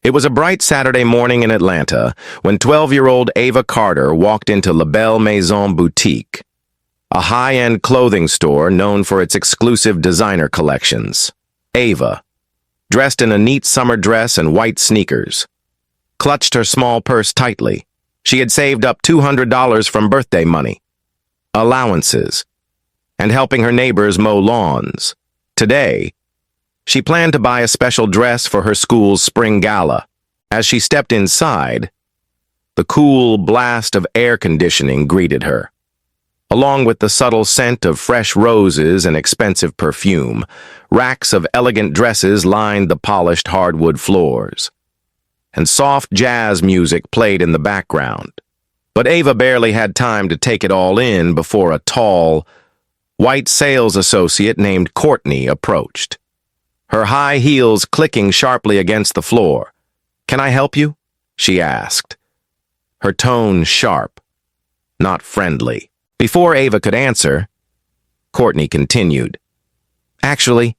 It was a bright Saturday morning in Atlanta when 12-year-old Ava Carter walked into La Belle Maison Boutique, a high-end clothing store known for its exclusive designer collections. Ava, dressed in a neat summer dress and white sneakers, clutched her small purse tightly. She had saved up $200 from birthday money, allowances, and helping her neighbors mow lawns. Today, she planned to buy a special dress for her school's spring gala. As she stepped inside, the cool blast of air conditioning greeted her. Along with the subtle scent of fresh roses and expensive perfume, racks of elegant dresses lined the polished hardwood floors, and soft jazz music played in the background. But Ava barely had time to take it all in before a tall, white sales associate named Courtney approached, her high heels clicking sharply against the floor. "Can I help you?" she asked, her tone sharp, not friendly. Before Ava could answer, Courtney continued, "Actually,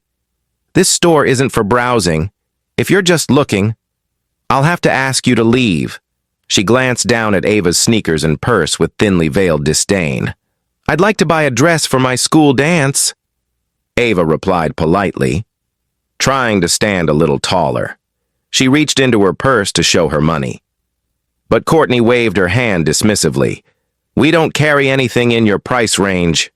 this store isn't for browsing. If you're just looking, I'll have to ask you to leave." She glanced down at Ava's sneakers and purse with thinly veiled disdain. "I'd like to buy a dress for my school dance," Ava replied politely, trying to stand a little taller. She reached into her purse to show her money. But Courtney waved her hand dismissively. "We don't carry anything in your price range,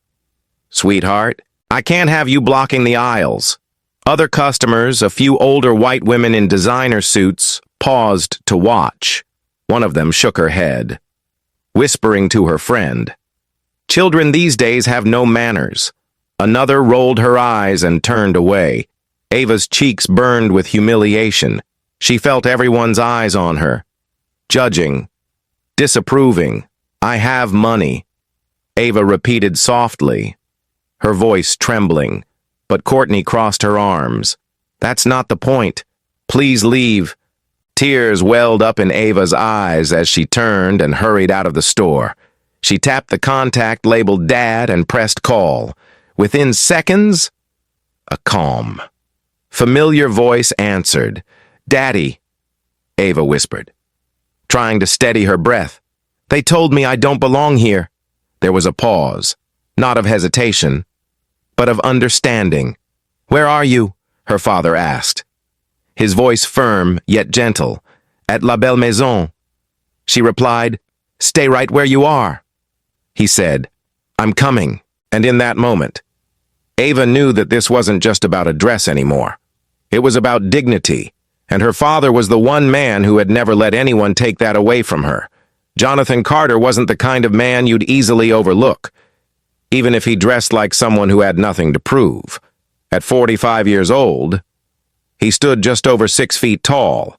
sweetheart. I can't have you blocking the aisles." Other customers, a few older white women in designer suits, paused to watch. One of them shook her head, whispering to her friend, "Children these days have no manners." Another rolled her eyes and turned away. Ava's cheeks burned with humiliation. She felt everyone's eyes on her, judging, disapproving. "I have money," Ava repeated softly, her voice trembling, but Courtney crossed her arms. "That's not the point. Please leave." Tears welled up in Ava's eyes as she turned and hurried out of the store. She tapped the contact labeled Dad and pressed call. Within seconds, a calm, familiar voice answered. "Daddy," Ava whispered, trying to steady her breath. "They told me I don't belong here." There was a pause, not of hesitation, but of understanding. "Where are you?" her father asked, his voice firm yet gentle. "At La Belle Maison." She replied, "Stay right where you are." He said, "I'm coming." And in that moment, Ava knew that this wasn't just about a dress anymore. It was about dignity, and her father was the one man who had never let anyone take that away from her. Jonathan Carter wasn't the kind of man you'd easily overlook, even if he dressed like someone who had nothing to prove. At 45 years old, he stood just over 6 feet tall,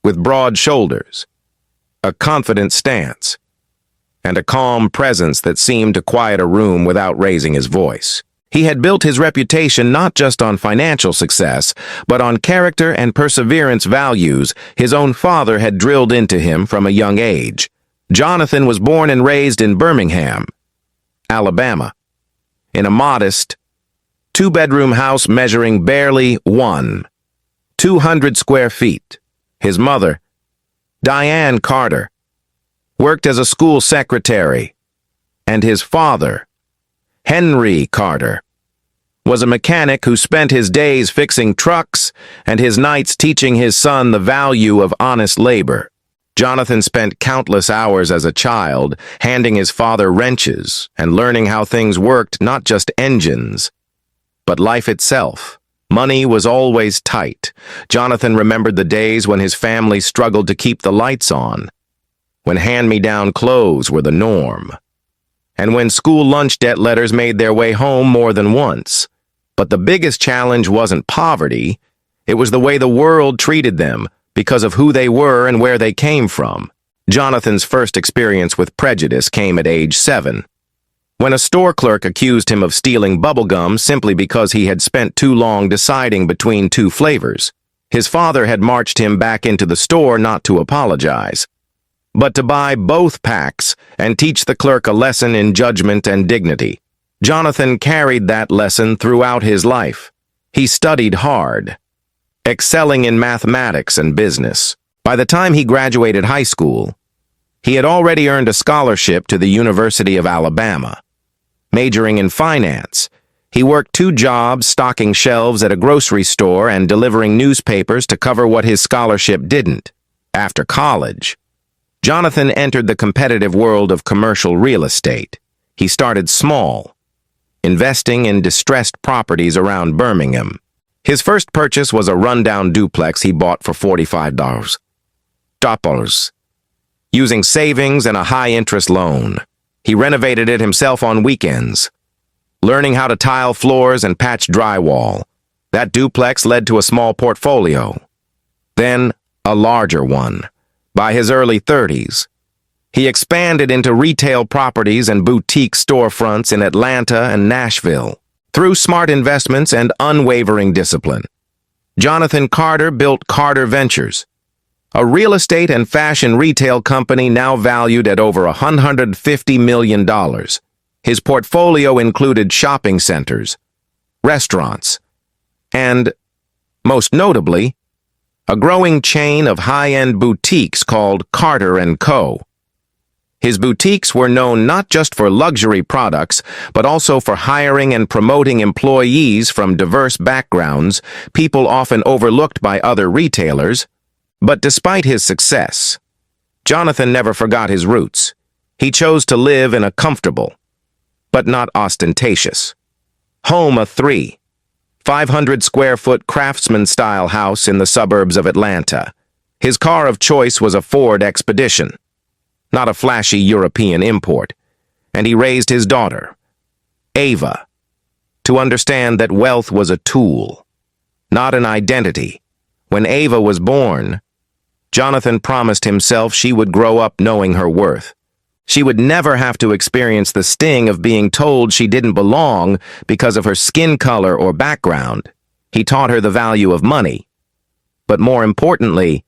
with broad shoulders, a confident stance, and a calm presence that seemed to quiet a room without raising his voice. He had built his reputation not just on financial success, but on character and perseverance values his own father had drilled into him from a young age. Jonathan was born and raised in Birmingham, Alabama, in a modest, two-bedroom house measuring barely 200 square feet. His mother, Diane Carter, worked as a school secretary, and his father, Henry Carter, was a mechanic who spent his days fixing trucks and his nights teaching his son the value of honest labor. Jonathan spent countless hours as a child handing his father wrenches and learning how things worked, not just engines, but life itself. Money was always tight. Jonathan remembered the days when his family struggled to keep the lights on, when hand-me-down clothes were the norm, and when school lunch debt letters made their way home more than once. But the biggest challenge wasn't poverty, it was the way the world treated them because of who they were and where they came from. Jonathan's first experience with prejudice came at age 7, when a store clerk accused him of stealing bubblegum simply because he had spent too long deciding between 2 flavors. His father had marched him back into the store not to apologize, but to buy both packs and teach the clerk a lesson in judgment and dignity. Jonathan carried that lesson throughout his life. He studied hard, excelling in mathematics and business. By the time he graduated high school, he had already earned a scholarship to the University of Alabama. Majoring in finance, he worked 2 jobs stocking shelves at a grocery store and delivering newspapers to cover what his scholarship didn't. After college, Jonathan entered the competitive world of commercial real estate. He started small, investing in distressed properties around Birmingham. His first purchase was a rundown duplex he bought for $45. Using savings and a high-interest loan, he renovated it himself on weekends, learning how to tile floors and patch drywall. That duplex led to a small portfolio, then a larger one. By his early 30s, he expanded into retail properties and boutique storefronts in Atlanta and Nashville. Through smart investments and unwavering discipline, Jonathan Carter built Carter Ventures, a real estate and fashion retail company now valued at over $150 million. His portfolio included shopping centers, restaurants, and, most notably, a growing chain of high-end boutiques called Carter & Co. His boutiques were known not just for luxury products, but also for hiring and promoting employees from diverse backgrounds, people often overlooked by other retailers. But despite his success, Jonathan never forgot his roots. He chose to live in a comfortable, but not ostentatious, home of 500-square-foot craftsman-style house in the suburbs of Atlanta. His car of choice was a Ford Expedition, not a flashy European import, and he raised his daughter, Ava, to understand that wealth was a tool, not an identity. When Ava was born, Jonathan promised himself she would grow up knowing her worth. She would never have to experience the sting of being told she didn't belong because of her skin color or background. He taught her the value of money, but more importantly,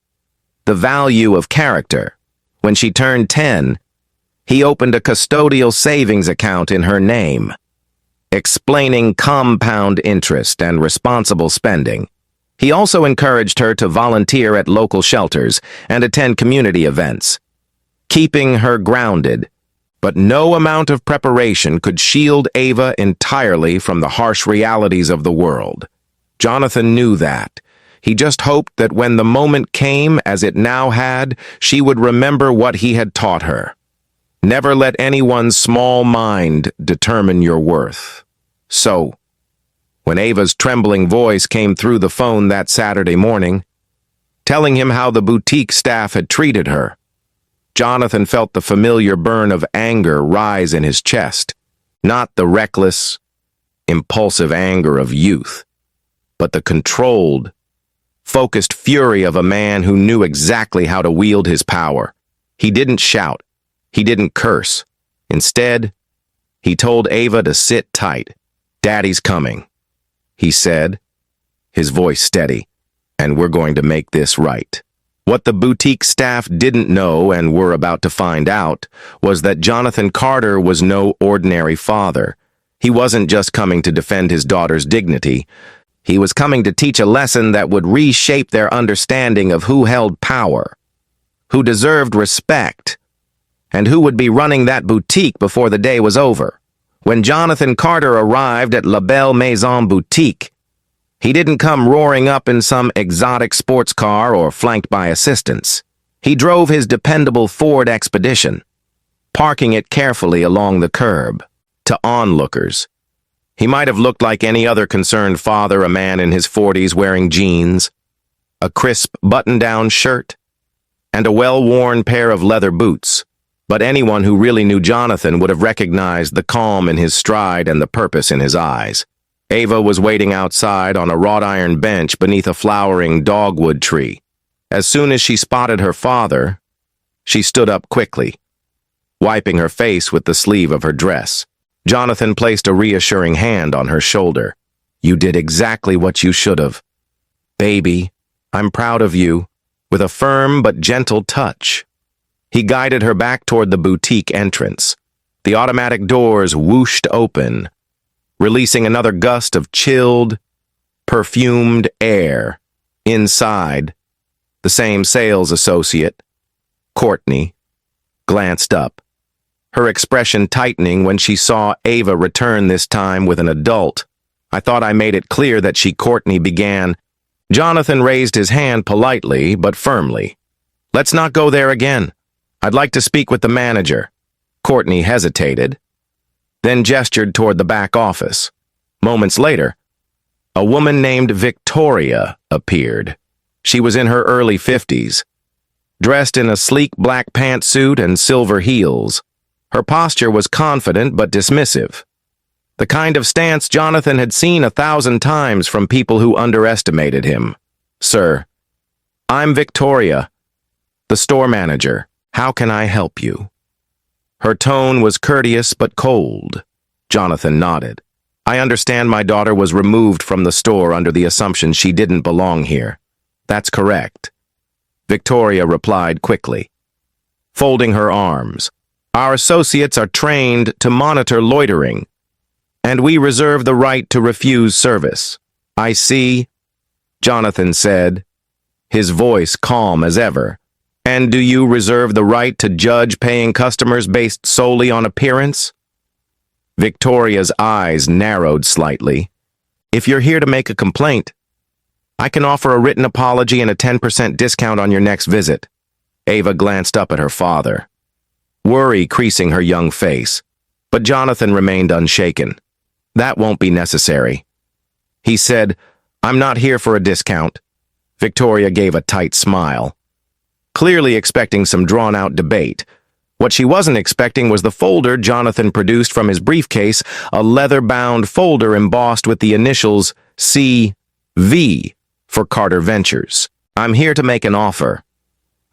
the value of character. When she turned 10, he opened a custodial savings account in her name, explaining compound interest and responsible spending. He also encouraged her to volunteer at local shelters and attend community events, keeping her grounded. But no amount of preparation could shield Ava entirely from the harsh realities of the world. Jonathan knew that. He just hoped that when the moment came, as it now had, she would remember what he had taught her. Never let anyone's small mind determine your worth. So, when Ava's trembling voice came through the phone that Saturday morning, telling him how the boutique staff had treated her, Jonathan felt the familiar burn of anger rise in his chest. Not the reckless, impulsive anger of youth, but the controlled, focused fury of a man who knew exactly how to wield his power. He didn't shout. He didn't curse. Instead, he told Ava to sit tight. "Daddy's coming," he said, his voice steady, "and we're going to make this right." What the boutique staff didn't know and were about to find out was that Jonathan Carter was no ordinary father. He wasn't just coming to defend his daughter's dignity. He was coming to teach a lesson that would reshape their understanding of who held power, who deserved respect, and who would be running that boutique before the day was over. When Jonathan Carter arrived at La Belle Maison Boutique, he didn't come roaring up in some exotic sports car or flanked by assistants. He drove his dependable Ford Expedition, parking it carefully along the curb. To onlookers, he might have looked like any other concerned father, a man in his 40s wearing jeans, a crisp button-down shirt, and a well-worn pair of leather boots. But anyone who really knew Jonathan would have recognized the calm in his stride and the purpose in his eyes. Ava was waiting outside on a wrought iron bench beneath a flowering dogwood tree. As soon as she spotted her father, she stood up quickly, wiping her face with the sleeve of her dress. Jonathan placed a reassuring hand on her shoulder. "You did exactly what you should have. Baby, I'm proud of you," with a firm but gentle touch. He guided her back toward the boutique entrance. The automatic doors whooshed open, releasing another gust of chilled, perfumed air. Inside, the same sales associate, Courtney, glanced up, her expression tightening when she saw Ava return this time with an adult. I thought I made it clear that Courtney began. Jonathan raised his hand politely but firmly. Let's not go there again. I'd like to speak with the manager. Courtney hesitated, then gestured toward the back office. Moments later, a woman named Victoria appeared. She was in her early 50s, dressed in a sleek black pantsuit and silver heels. Her posture was confident but dismissive, the kind of stance Jonathan had seen 1,000 times from people who underestimated him. Sir, I'm Victoria, the store manager. How can I help you? Her tone was courteous but cold. Jonathan nodded. I understand my daughter was removed from the store under the assumption she didn't belong here. That's correct. Victoria replied quickly, folding her arms. Our associates are trained to monitor loitering, and we reserve the right to refuse service. I see, Jonathan said, his voice calm as ever. And do you reserve the right to judge paying customers based solely on appearance? Victoria's eyes narrowed slightly. If you're here to make a complaint, I can offer a written apology and a 10% discount on your next visit. Ava glanced up at her father, worry creasing her young face, but Jonathan remained unshaken. That won't be necessary. He said, I'm not here for a discount. Victoria gave a tight smile, clearly expecting some drawn-out debate. What she wasn't expecting was the folder Jonathan produced from his briefcase, a leather-bound folder embossed with the initials CV for Carter Ventures. I'm here to make an offer.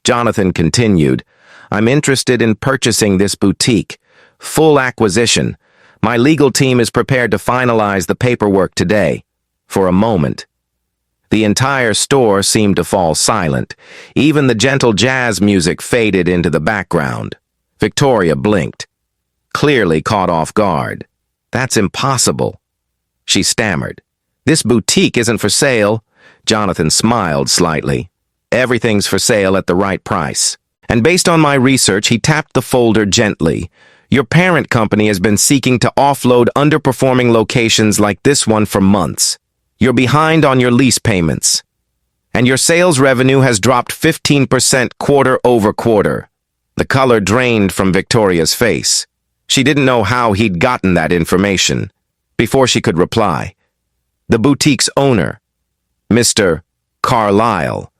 Jonathan continued, I'm interested in purchasing this boutique. Full acquisition. My legal team is prepared to finalize the paperwork today. For a moment, the entire store seemed to fall silent. Even the gentle jazz music faded into the background. Victoria blinked, clearly caught off guard. That's impossible, she stammered. This boutique isn't for sale. Jonathan smiled slightly. Everything's for sale at the right price. And based on my research, he tapped the folder gently. Your parent company has been seeking to offload underperforming locations like this one for months. You're behind on your lease payments, and your sales revenue has dropped 15% quarter over quarter. The color drained from Victoria's face. She didn't know how he'd gotten that information. Before she could reply, the boutique's owner, Mr. Carlyle,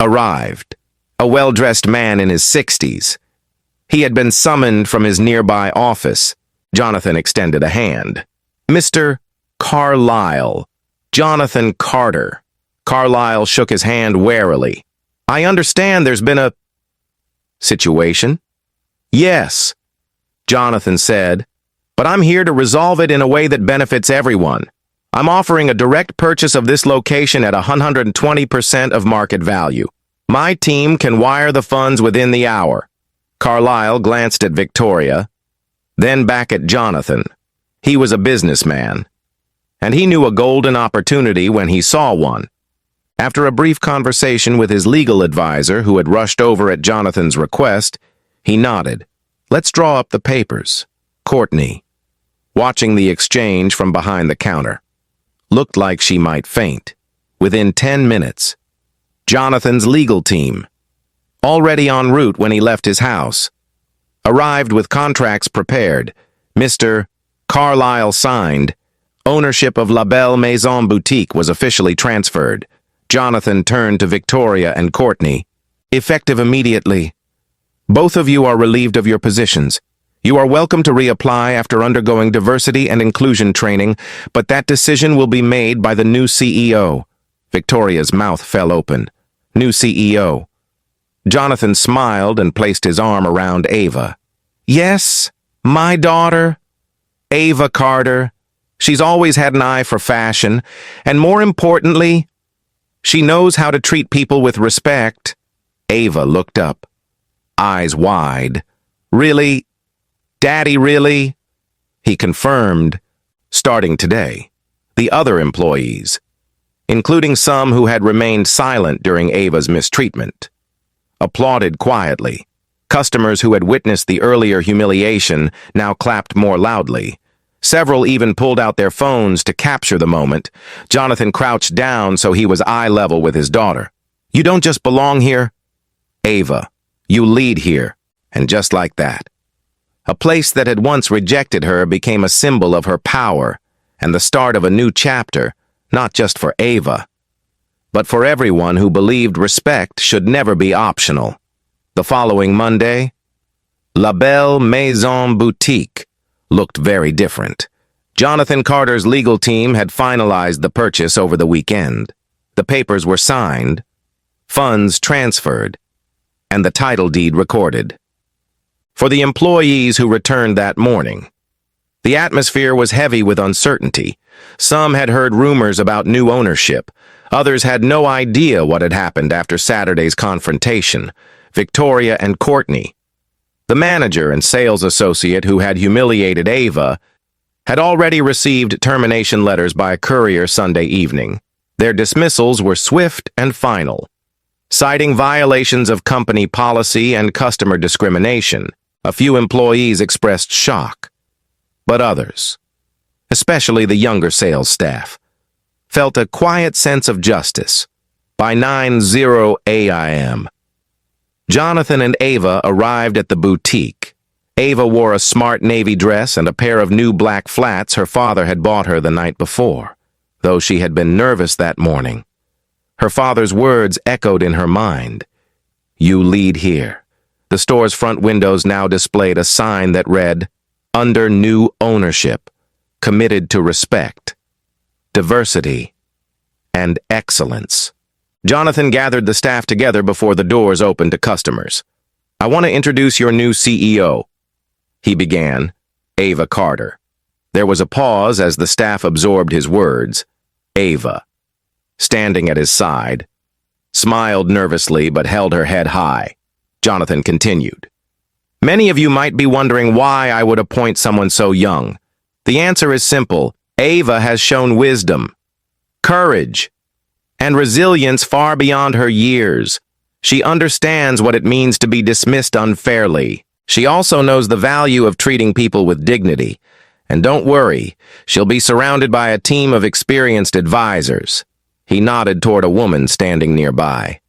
arrived, a well-dressed man in his 60s. He had been summoned from his nearby office. Jonathan extended a hand. Mr. Carlyle, Jonathan Carter. Carlyle shook his hand warily. I understand there's been a situation? Yes, Jonathan said, but I'm here to resolve it in a way that benefits everyone. I'm offering a direct purchase of this location at 120% of market value. My team can wire the funds within the hour. Carlyle glanced at Victoria, then back at Jonathan. He was a businessman, and he knew a golden opportunity when he saw one. After a brief conversation with his legal advisor, who had rushed over at Jonathan's request, he nodded. Let's draw up the papers. Courtney, watching the exchange from behind the counter, looked like she might faint. Within 10 minutes, Jonathan's legal team, already en route when he left his house, arrived with contracts prepared. Mr. Carlyle signed. Ownership of La Belle Maison Boutique was officially transferred. Jonathan turned to Victoria and Courtney. Effective immediately. Both of you are relieved of your positions. You are welcome to reapply after undergoing diversity and inclusion training, but that decision will be made by the new CEO. Victoria's mouth fell open. New CEO. Jonathan smiled and placed his arm around Ava. Yes, my daughter, Ava Carter. She's always had an eye for fashion, and more importantly, she knows how to treat people with respect. Ava looked up, eyes wide. Really? Daddy, really? He confirmed, starting today. The other employees, including some who had remained silent during Ava's mistreatment. Applauded quietly. Customers who had witnessed the earlier humiliation now clapped more loudly. Several even pulled out their phones to capture the moment. Jonathan crouched down so he was eye level with his daughter. "You don't just belong here, Ava. You lead here." And just like that, a place that had once rejected her became a symbol of her power and the start of a new chapter, not just for Ava, but for everyone who believed respect should never be optional. The following Monday, La Belle Maison Boutique looked very different. Jonathan Carter's legal team had finalized the purchase over the weekend. The papers were signed, funds transferred, and the title deed recorded. For the employees who returned that morning, the atmosphere was heavy with uncertainty. Some had heard rumors about new ownership. Others had no idea what had happened after Saturday's confrontation. Victoria and Courtney, the manager and sales associate who had humiliated Ava, had already received termination letters by courier Sunday evening. Their dismissals were swift and final, citing violations of company policy and customer discrimination. A few employees expressed shock, but others, especially the younger sales staff, felt a quiet sense of justice. By 9:00 a.m., Jonathan and Ava arrived at the boutique. Ava wore a smart navy dress and a pair of new black flats her father had bought her the night before, though she had been nervous that morning. Her father's words echoed in her mind. "You lead here." The store's front windows now displayed a sign that read, "Under new ownership, committed to respect, diversity, and excellence." Jonathan gathered the staff together before the doors opened to customers. "I want to introduce your new CEO," he began, Ava Carter. There was a pause as the staff absorbed his words. Ava, standing at his side, smiled nervously but held her head high. Jonathan continued. "Many of you might be wondering why I would appoint someone so young. The answer is simple. Ava has shown wisdom, courage, and resilience far beyond her years. She understands what it means to be dismissed unfairly. She also knows the value of treating people with dignity. And don't worry, she'll be surrounded by a team of experienced advisors." He nodded toward a woman standing nearby.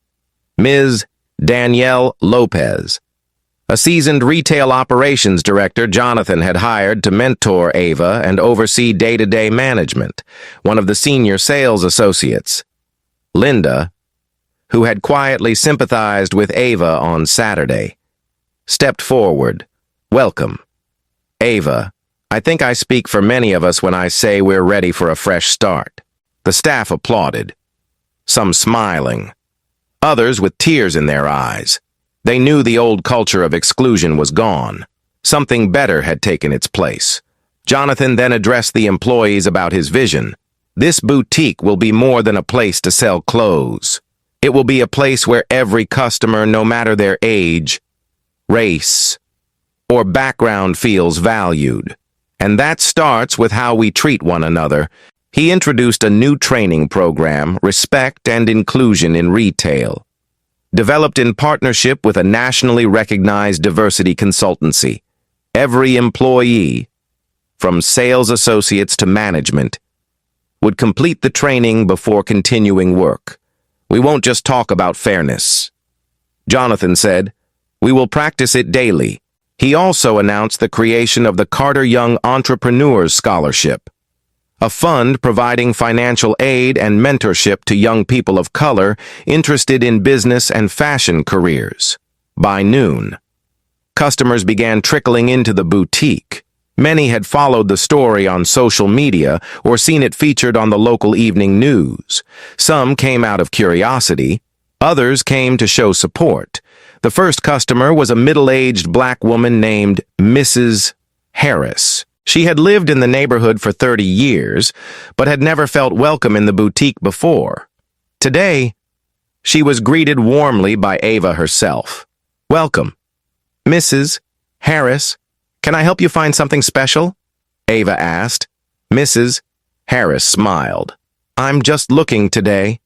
Ms. Danielle Lopez, a seasoned retail operations director Jonathan had hired to mentor Ava and oversee day-to-day management, one of the senior sales associates. Linda, who had quietly sympathized with Ava on Saturday, stepped forward. "Welcome. Ava, I think I speak for many of us when I say we're ready for a fresh start." The staff applauded, some smiling, others with tears in their eyes. They knew the old culture of exclusion was gone. Something better had taken its place. Jonathan then addressed the employees about his vision. "This boutique will be more than a place to sell clothes. It will be a place where every customer, no matter their age, race, or background, feels valued. And that starts with how we treat one another." He introduced a new training program, Respect and Inclusion in Retail, developed in partnership with a nationally recognized diversity consultancy. Every employee, from sales associates to management, would complete the training before continuing work. "We won't just talk about fairness," Jonathan said. "We will practice it daily." He also announced the creation of the Carter Young Entrepreneurs Scholarship, a fund providing financial aid and mentorship to young people of color interested in business and fashion careers. By noon, customers began trickling into the boutique. Many had followed the story on social media or seen it featured on the local evening news. Some came out of curiosity. Others came to show support. The first customer was a middle-aged black woman named Mrs. Harris. She had lived in the neighborhood for 30 years, but had never felt welcome in the boutique before. Today, she was greeted warmly by Ava herself. "Welcome, Mrs. Harris. Can I help you find something special?" Ava asked. Mrs. Harris smiled. I'm just looking today.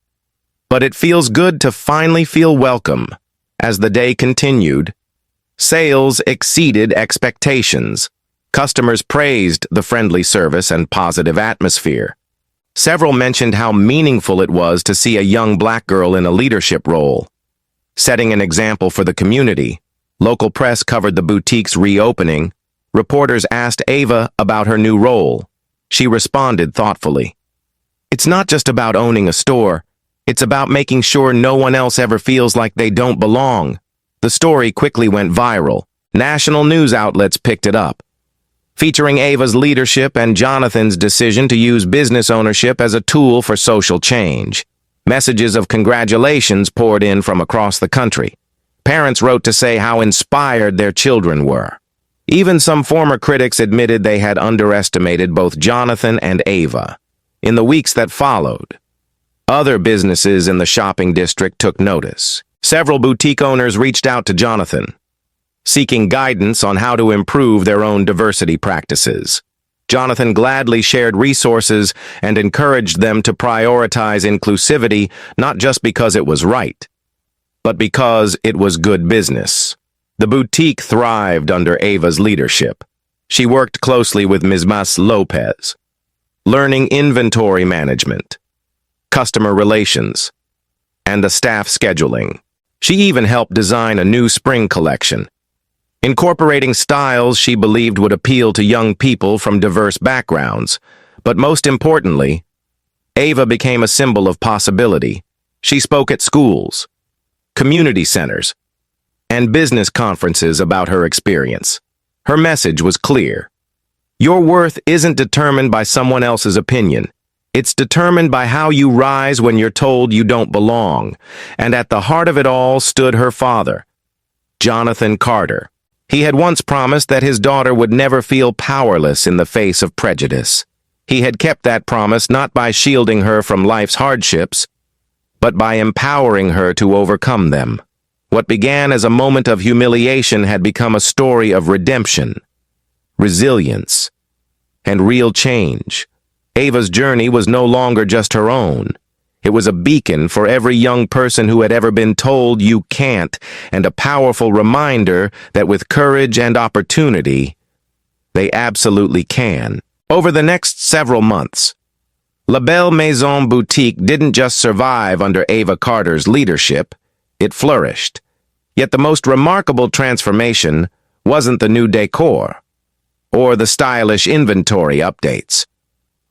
But it feels good to finally feel welcome. As the day continued, sales exceeded expectations. Customers praised the friendly service and positive atmosphere. Several mentioned how meaningful it was to see a young black girl in a leadership role. Setting an example for the community, local press covered the boutique's reopening. Reporters asked Ava about her new role. She responded thoughtfully. It's not just about owning a store. It's about making sure no one else ever feels like they don't belong. The story quickly went viral. National news outlets picked it up, featuring Ava's leadership and Jonathan's decision to use business ownership as a tool for social change. Messages of congratulations poured in from across the country. Parents wrote to say how inspired their children were. Even some former critics admitted they had underestimated both Jonathan and Ava. In the weeks that followed, other businesses in the shopping district took notice. Several boutique owners reached out to Jonathan, seeking guidance on how to improve their own diversity practices. Jonathan gladly shared resources and encouraged them to prioritize inclusivity, not just because it was right, but because it was good business. The boutique thrived under Ava's leadership. She worked closely with Ms. Lopez, learning inventory management, customer relations, and the staff scheduling. She even helped design a new spring collection, incorporating styles she believed would appeal to young people from diverse backgrounds. But most importantly, Ava became a symbol of possibility. She spoke at schools, community centers, and business conferences about her experience. Her message was clear. Your worth isn't determined by someone else's opinion. It's determined by how you rise when you're told you don't belong. And at the heart of it all stood her father, Jonathan Carter. He had once promised that his daughter would never feel powerless in the face of prejudice. He had kept that promise not by shielding her from life's hardships, but by empowering her to overcome them. What began as a moment of humiliation had become a story of redemption, resilience, and real change. Ava's journey was no longer just her own. It was a beacon for every young person who had ever been told you can't, and a powerful reminder that with courage and opportunity, they absolutely can. Over the next several months, La Belle Maison Boutique didn't just survive under Ava Carter's leadership, it flourished. Yet the most remarkable transformation wasn't the new decor, or the stylish inventory updates,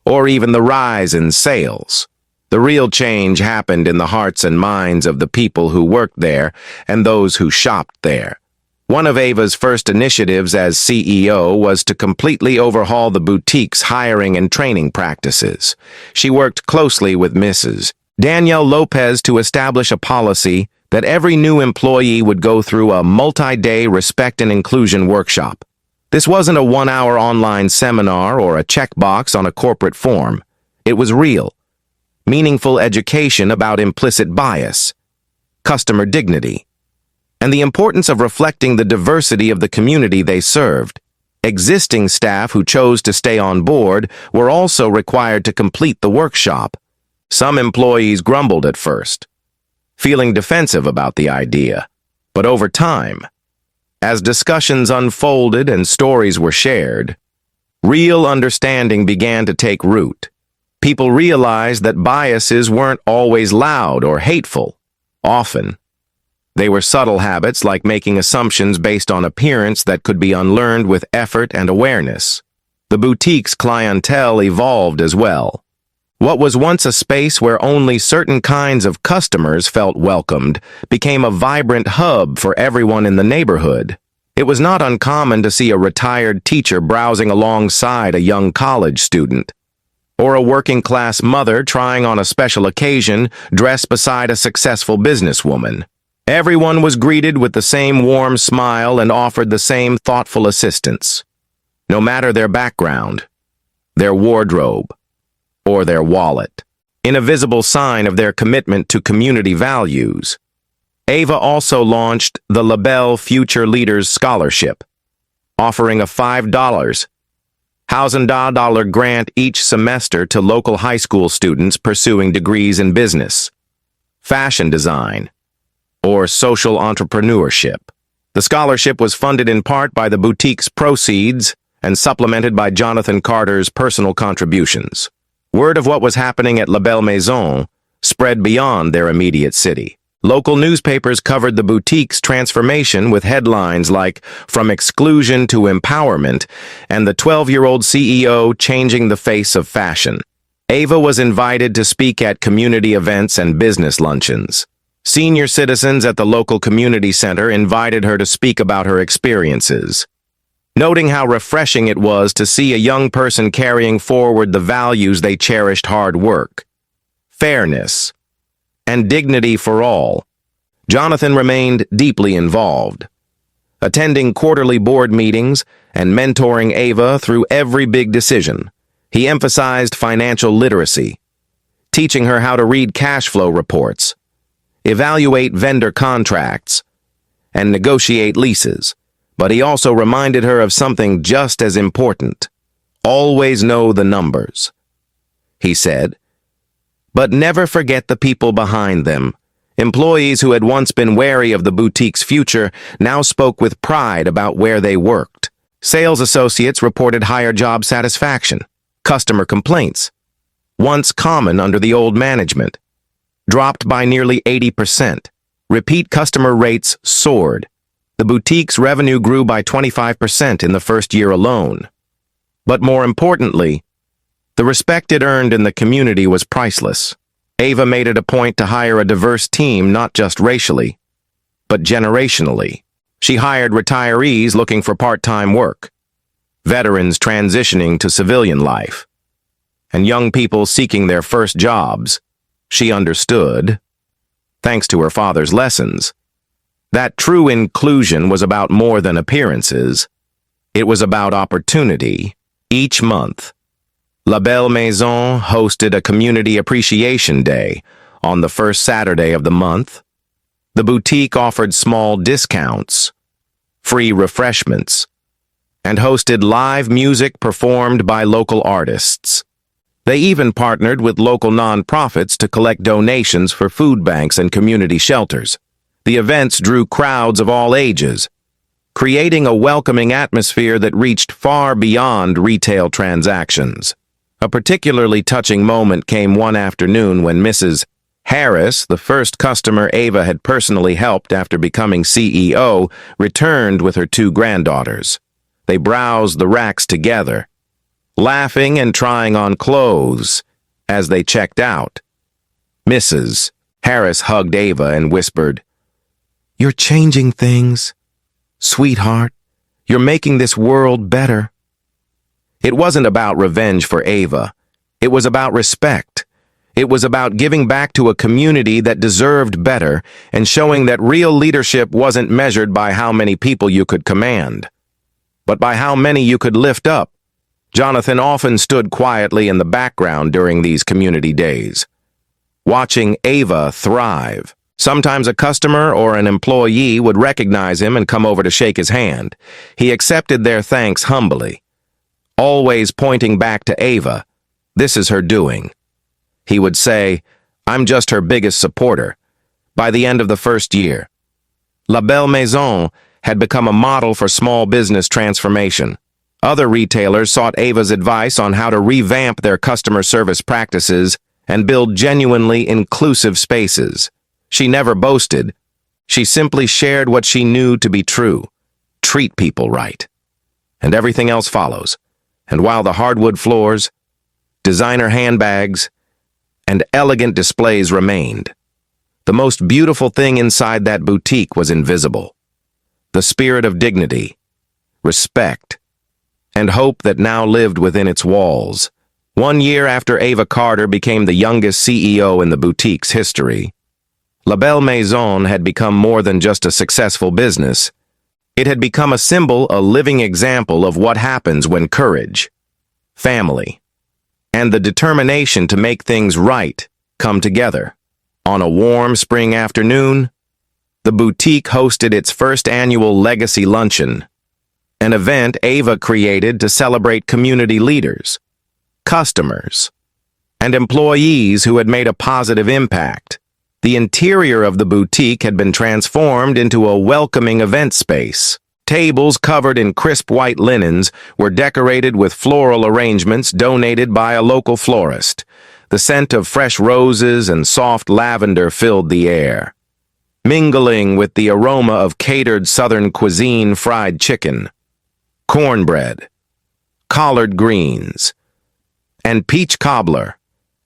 or even the rise in sales. The real change happened in the hearts and minds of the people who worked there and those who shopped there. One of Ava's first initiatives as CEO was to completely overhaul the boutique's hiring and training practices. She worked closely with Mrs. Danielle Lopez to establish a policy that every new employee would go through a multi-day respect and inclusion workshop. This wasn't a one-hour online seminar or a checkbox on a corporate form. It was real, meaningful education about implicit bias, customer dignity, and the importance of reflecting the diversity of the community they served. Existing staff who chose to stay on board were also required to complete the workshop. Some employees grumbled at first, feeling defensive about the idea. But over time, as discussions unfolded and stories were shared, real understanding began to take root. People realized that biases weren't always loud or hateful. Often, they were subtle habits like making assumptions based on appearance that could be unlearned with effort and awareness. The boutique's clientele evolved as well. What was once a space where only certain kinds of customers felt welcomed became a vibrant hub for everyone in the neighborhood. It was not uncommon to see a retired teacher browsing alongside a young college student, or a working-class mother trying on a special occasion dressed beside a successful businesswoman. Everyone was greeted with the same warm smile and offered the same thoughtful assistance, no matter their background, their wardrobe, or their wallet. In a visible sign of their commitment to community values, Ava also launched the La Belle Future Leaders Scholarship, offering a $5 $1,000 grant each semester to local high school students pursuing degrees in business, fashion design, or social entrepreneurship. The scholarship was funded in part by the boutique's proceeds and supplemented by Jonathan Carter's personal contributions. Word of what was happening at La Belle Maison spread beyond their immediate city. Local newspapers covered the boutique's transformation with headlines like "From Exclusion to Empowerment" and the 12-year-old CEO changing the face of fashion. Ava was invited to speak at community events and business luncheons. Senior citizens at the local community center invited her to speak about her experiences, noting how refreshing it was to see a young person carrying forward the values they cherished: hard work, fairness, and dignity for all. Jonathan remained deeply involved, attending quarterly board meetings and mentoring Ava through every big decision. He emphasized financial literacy, teaching her how to read cash flow reports, evaluate vendor contracts, and negotiate leases. But he also reminded her of something just as important. Always know the numbers, he said, but never forget the people behind them. Employees who had once been wary of the boutique's future now spoke with pride about where they worked. Sales associates reported higher job satisfaction. Customer complaints, once common under the old management, dropped by nearly 80%. Repeat customer rates soared. The boutique's revenue grew by 25% in the first year alone. But more importantly, the respect it earned in the community was priceless. Ava made it a point to hire a diverse team, not just racially, but generationally. She hired retirees looking for part-time work, veterans transitioning to civilian life, and young people seeking their first jobs. She understood, thanks to her father's lessons, that true inclusion was about more than appearances. It was about opportunity. Each month, La Belle Maison hosted a Community Appreciation Day on the first Saturday of the month. The boutique offered small discounts, free refreshments, and hosted live music performed by local artists. They even partnered with local nonprofits to collect donations for food banks and community shelters. The events drew crowds of all ages, creating a welcoming atmosphere that reached far beyond retail transactions. A particularly touching moment came one afternoon when Mrs. Harris, the first customer Ava had personally helped after becoming CEO, returned with her two granddaughters. They browsed the racks together, laughing and trying on clothes as they checked out. Mrs. Harris hugged Ava and whispered, "You're changing things, sweetheart. You're making this world better." It wasn't about revenge for Ava. It was about respect. It was about giving back to a community that deserved better and showing that real leadership wasn't measured by how many people you could command, but by how many you could lift up. Jonathan often stood quietly in the background during these community days, watching Ava thrive. Sometimes a customer or an employee would recognize him and come over to shake his hand. He accepted their thanks humbly, always pointing back to Ava. "This is her doing." He would say, "I'm just her biggest supporter." By the end of the first year, La Belle Maison had become a model for small business transformation. Other retailers sought Ava's advice on how to revamp their customer service practices and build genuinely inclusive spaces. She never boasted. She simply shared what she knew to be true. Treat people right, and everything else follows. And while the hardwood floors, designer handbags, and elegant displays remained, the most beautiful thing inside that boutique was invisible. The spirit of dignity, respect, and hope that now lived within its walls. 1 year after Ava Carter became the youngest CEO in the boutique's history, La Belle Maison had become more than just a successful business. It had become a symbol, a living example of what happens when courage, family, and the determination to make things right come together. On a warm spring afternoon, the boutique hosted its first annual Legacy Luncheon, an event Ava created to celebrate community leaders, customers, and employees who had made a positive impact. The interior of the boutique had been transformed into a welcoming event space. Tables covered in crisp white linens were decorated with floral arrangements donated by a local florist. The scent of fresh roses and soft lavender filled the air, mingling with the aroma of catered Southern cuisine fried chicken, cornbread, collard greens, and peach cobbler.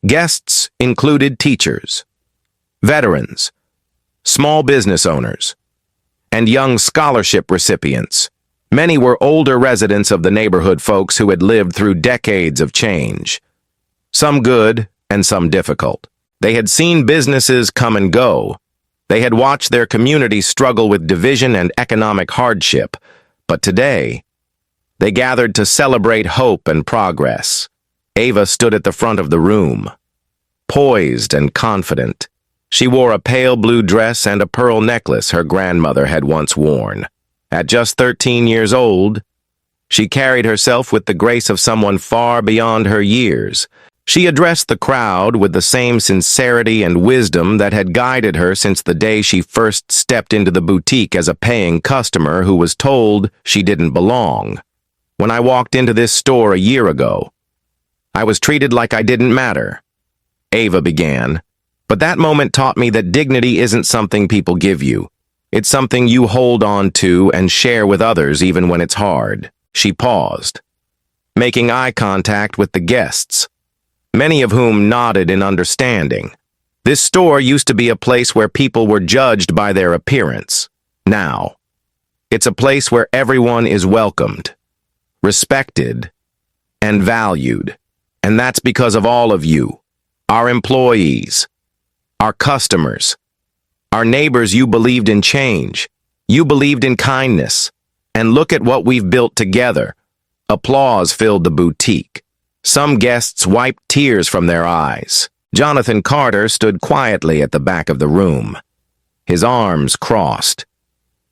Guests included teachers, veterans, small business owners, and young scholarship recipients. Many were older residents of the neighborhood, folks who had lived through decades of change, some good and some difficult. They had seen businesses come and go. They had watched their communities struggle with division and economic hardship. But today, they gathered to celebrate hope and progress. Ava stood at the front of the room, poised and confident. She wore a pale blue dress and a pearl necklace her grandmother had once worn. At just 13 years old, she carried herself with the grace of someone far beyond her years. She addressed the crowd with the same sincerity and wisdom that had guided her since the day she first stepped into the boutique as a paying customer who was told she didn't belong. When I walked into this store a year ago, I was treated like I didn't matter, Ava began. But that moment taught me that dignity isn't something people give you. It's something you hold on to and share with others even when it's hard. She paused, making eye contact with the guests, many of whom nodded in understanding. This store used to be a place where people were judged by their appearance. Now, it's a place where everyone is welcomed, respected, and valued. And that's because of all of you, our employees, our customers, our neighbors. You believed in change. You believed in kindness. And look at what we've built together. Applause filled the boutique. Some guests wiped tears from their eyes. Jonathan Carter stood quietly at the back of the room, his arms crossed,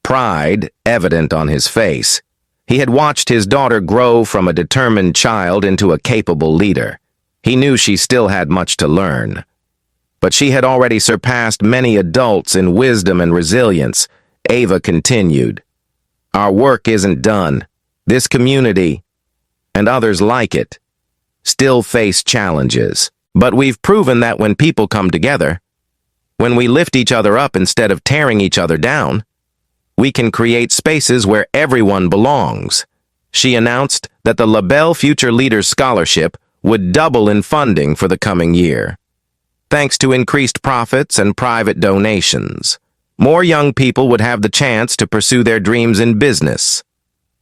pride evident on his face. He had watched his daughter grow from a determined child into a capable leader. He knew she still had much to learn, but she had already surpassed many adults in wisdom and resilience. Ava continued, "Our work isn't done. This community, and others like it, still face challenges. But we've proven that when people come together, when we lift each other up instead of tearing each other down, we can create spaces where everyone belongs." She announced that the LaBelle Future Leaders Scholarship would double in funding for the coming year. Thanks to increased profits and private donations, more young people would have the chance to pursue their dreams in business,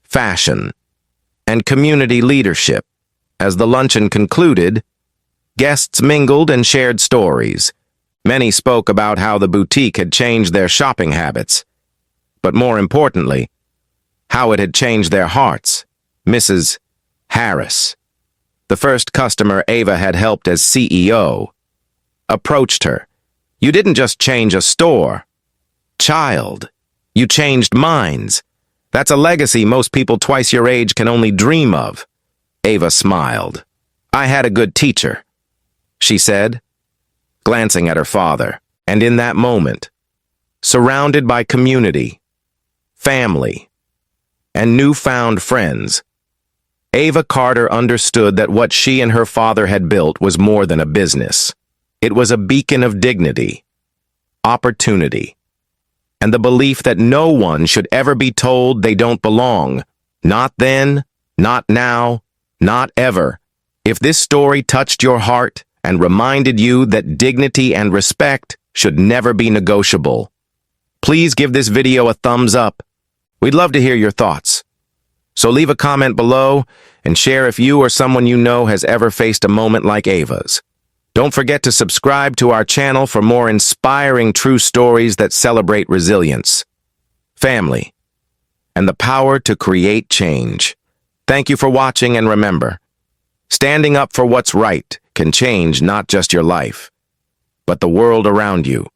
fashion, and community leadership. As the luncheon concluded, guests mingled and shared stories. Many spoke about how the boutique had changed their shopping habits, but more importantly, how it had changed their hearts. Mrs. Harris, the first customer Ava had helped as CEO, approached her. "You didn't just change a store, child. You changed minds. That's a legacy most people twice your age can only dream of." Ava smiled. "I had a good teacher," she said, glancing at her father. And in that moment, surrounded by community, family, and newfound friends, Ava Carter understood that what she and her father had built was more than a business. It was a beacon of dignity, opportunity, and the belief that no one should ever be told they don't belong. Not then, not now, not ever. If this story touched your heart and reminded you that dignity and respect should never be negotiable, please give this video a thumbs up. We'd love to hear your thoughts. So leave a comment below and share if you or someone you know has ever faced a moment like Ava's. Don't forget to subscribe to our channel for more inspiring true stories that celebrate resilience, family, and the power to create change. Thank you for watching, and remember, standing up for what's right can change not just your life, but the world around you.